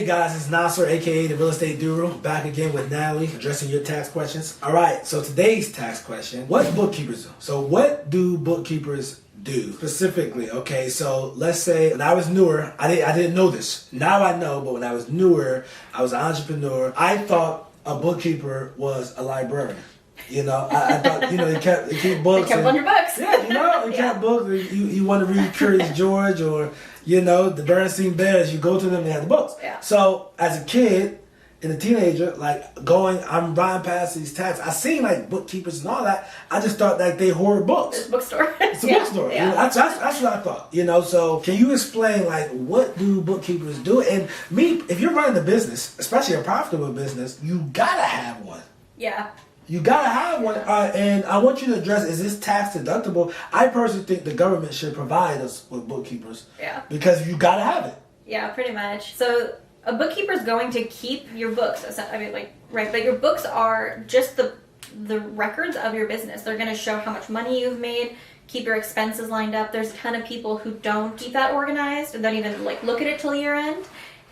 Hey guys, it's Nasar, aka the Real Estate Guru, back again with Natalie, addressing your tax questions. Alright, so today's tax question, what bookkeepers do? So what do bookkeepers do specifically? Okay, so let's say when I was newer, I didn't know this. Now I know, but when I was newer, I was an entrepreneur. I thought a bookkeeper was a librarian. You know, I thought, you know, they keep books. They kept on your books. Yeah, you know, they kept books. You want to read Curious George or, you know, the Bernstein Bears, you go to them, they have the books. Yeah. So as a kid and a teenager, like I'm riding past these tax, I seen like bookkeepers and all that. I just thought like they hoard books. It's a bookstore. It's a bookstore. Yeah. You know, that's what I thought. You know, so can you explain like what do bookkeepers do? And if you're running a business, especially a profitable business, you gotta have one. Yeah. You gotta have one, and I want you to address, is this tax deductible? I personally think the government should provide us with bookkeepers. Yeah. Because you gotta have it. Yeah, pretty much. So a bookkeeper is going to keep your books. I mean, like, right, but your books are just the records of your business. They're going to show how much money you've made, keep your expenses lined up. There's a ton of people who don't keep that organized and don't even like look at it till year end.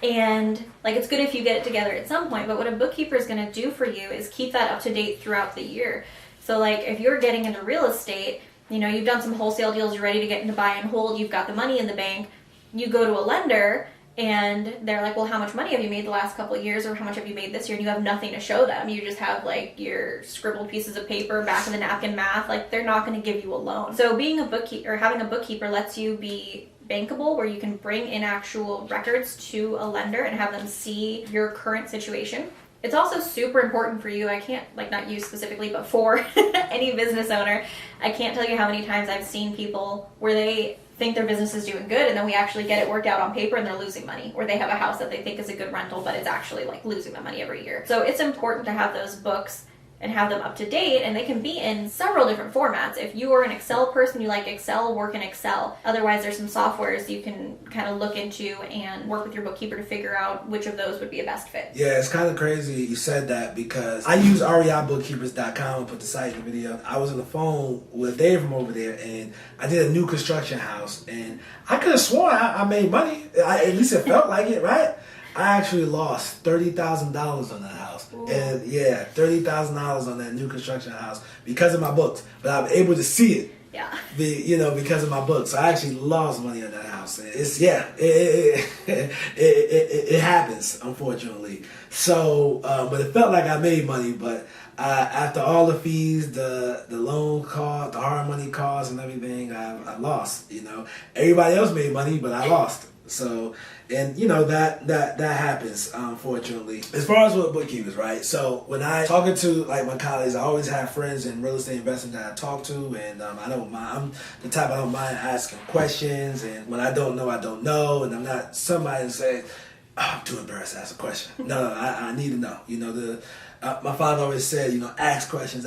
And like, it's good if you get it together at some point, but what a bookkeeper is going to do for you is keep that up to date throughout the year. So like, if you're getting into real estate, you know, you've done some wholesale deals, you're ready to get into buy and hold, you've got the money in the bank, you go to a lender and they're like, well, how much money have you made the last couple of years, or how much have you made this year? And you have nothing to show them. You just have like your scribbled pieces of paper, back of the napkin math. Like, they're not going to give you a loan. So being a bookkeeper or having a bookkeeper lets you be bankable, where you can bring in actual records to a lender and have them see your current situation. It's also super important for you. I can't, like, not you specifically, but for any business owner, I can't tell you how many times I've seen people where they think their business is doing good and then we actually get it worked out on paper and they're losing money, or they have a house that they think is a good rental but it's actually like losing them money every year. So it's important to have those books and have them up to date, and they can be in several different formats. If you are an Excel person, you like Excel, work in Excel. Otherwise, there's some softwares you can kind of look into and work with your bookkeeper to figure out which of those would be a best fit. Yeah, it's kind of crazy you said that, because I use reibookkeepers.com and put the site in the video. I was on the phone with Dave from over there, and I did a new construction house, and I could have sworn I made money. At least it felt like it, right? I actually lost $30,000 on that house. Ooh. And yeah, $30,000 on that new construction house because of my books. But I'm able to see it. Yeah. Because of my books. So I actually lost money on that house. It happens, unfortunately. So, but it felt like I made money. But after all the fees, the loan cost, the hard money costs and everything, I lost. You know, everybody else made money, but I lost. So, and you know, that happens, unfortunately. As far as with bookkeepers, right? So when I talking to like my colleagues, I always have friends in real estate investing that I talk to, and I don't mind. I'm the type I don't mind asking questions, and when I don't know, I don't know, and I'm not somebody to say, oh, I'm too embarrassed to ask a question. No, I need to know. You know, my father always said, you know, ask questions,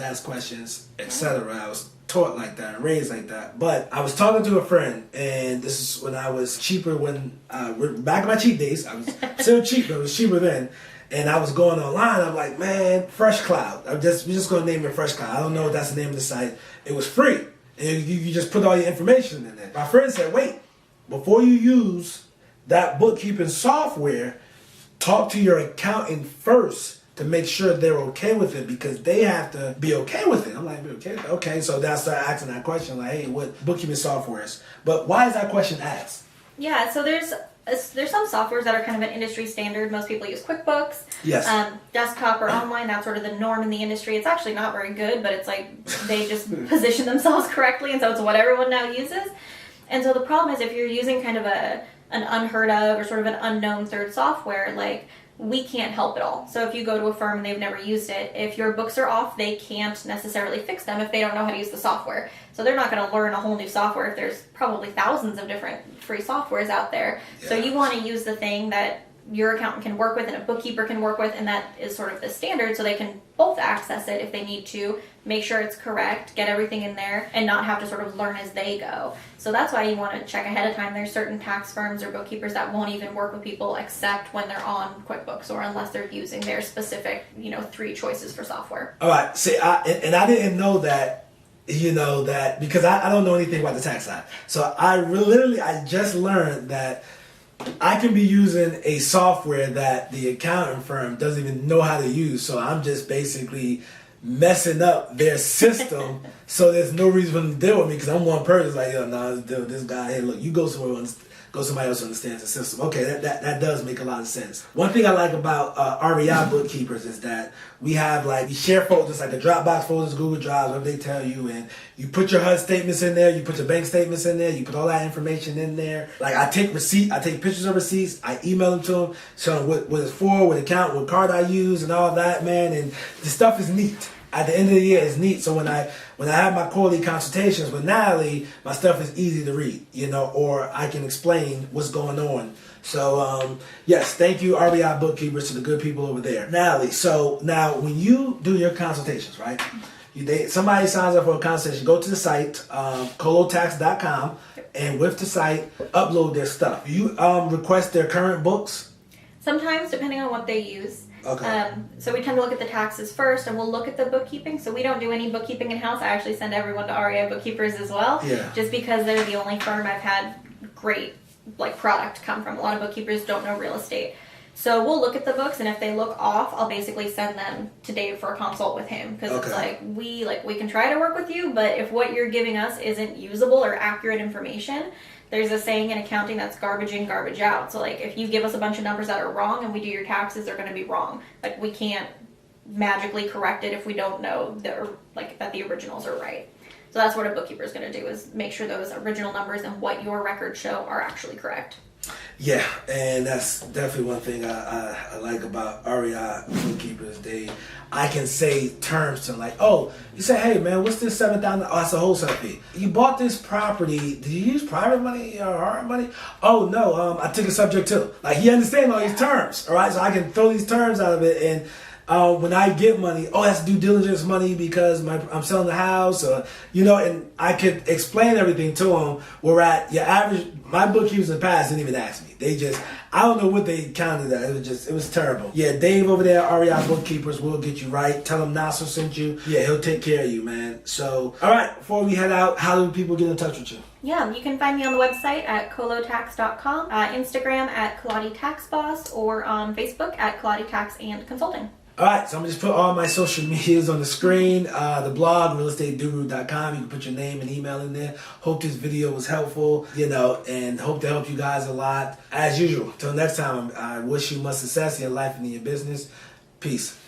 etc. I was taught like that and raised like that. But I was talking to a friend, and this is when I was cheaper, back in my cheap days. I was still cheap, but it was cheaper then. And I was going online. I'm like, man, Fresh Cloud. We're just going to name it Fresh Cloud. I don't know if that's the name of the site. It was free. And you just put all your information in there. My friend said, wait, before you use that bookkeeping software, talk to your accountant first to make sure they're okay with it, because they have to be okay with it. I'm like, okay. So then I started asking that question, like, hey, what bookkeeping software is? But why is that question asked? Yeah, so there's some softwares that are kind of an industry standard. Most people use QuickBooks. Yes. Desktop or online, that's sort of the norm in the industry. It's actually not very good, but it's like they just position themselves correctly, and so it's what everyone now uses. And so the problem is, if you're using kind of an unheard of or sort of an unknown third software, like, we can't help it all. So if you go to a firm and they've never used it, if your books are off, they can't necessarily fix them if they don't know how to use the software. So they're not going to learn a whole new software if there's probably thousands of different free softwares out there. Yeah. So you want to use the thing that your accountant can work with and a bookkeeper can work with, and that is sort of the standard, so they can both access it if they need to, make sure it's correct, get everything in there, and not have to sort of learn as they go. So that's why you want to check ahead of time. There's certain tax firms or bookkeepers that won't even work with people except when they're on QuickBooks, or unless they're using their specific, 3 choices for software. All right. See, I didn't know that, because I don't know anything about the tax side. So I just learned that I can be using a software that the accounting firm doesn't even know how to use. So I'm just basically messing up their system. So there's no reason for them to deal with me because I'm one person. Like, yo, no, let's deal with this guy. Hey, look, you go somewhere go somebody else who understands the system. Okay, that does make a lot of sense. One thing I like about REI Bookkeepers is that we have we share folders, like the Dropbox folders, Google Drives, whatever they tell you, and you put your HUD statements in there, you put your bank statements in there, you put all that information in there. Like I take pictures of receipts, I email them to them, show them what it's for, what account, what card I use, and all that, man. And the stuff is neat. At the end of the year, it's neat. So when I have my quarterly consultations with Natalie, my stuff is easy to read, or I can explain what's going on. So, yes, thank you, RBI Bookkeepers, to the good people over there. Natalie, so now when you do your consultations, right? Somebody signs up for a consultation, go to the site, colotax.com, and with the site, upload their stuff. You request their current books? Sometimes, depending on what they use. Okay. So we tend to look at the taxes first, and we'll look at the bookkeeping. So we don't do any bookkeeping in-house. I actually send everyone to REI Bookkeepers as well. Yeah. Just because they're the only firm I've had great product come from. A lot of bookkeepers don't know real estate. So we'll look at the books, and if they look off, I'll basically send them to Dave for a consult with him. Because it's we can try to work with you, but if what you're giving us isn't usable or accurate information, there's a saying in accounting that's garbage in, garbage out. So if you give us a bunch of numbers that are wrong and we do your taxes, they're going to be wrong. We can't magically correct it if we don't know that the originals are right. So that's what a bookkeeper is going to do, is make sure those original numbers and what your records show are actually correct. Yeah, and that's definitely one thing I like about REI Bookkeepers. I can say terms to them oh, you say, hey man, what's this $7,000? Oh, that's a wholesale fee. You bought this property. Did you use private money or hard money? Oh no, I took a subject to. He understands all these terms, all right? So I can throw these terms out of it, and when I get money, that's due diligence money because I'm selling the house, and I could explain everything to them. Where at your average, my bookkeepers in the past didn't even ask me. I don't know what they counted at. It was terrible. Yeah, Dave over there, REI Bookkeepers, will get you right. Tell him Nasar sent you. Yeah, he'll take care of you, man. So, all right, before we head out, how do people get in touch with you? Yeah, you can find me on the website at colotax.com, Instagram at Kaladi Tax Boss, or on Facebook at Kaladi Tax and Consulting. All right, so I'm going to just put all my social medias on the screen. The blog, realestateduru.com. You can put your name and email in there. Hope this video was helpful, and hope to help you guys a lot. As usual, till next time, I wish you much success in your life and in your business. Peace.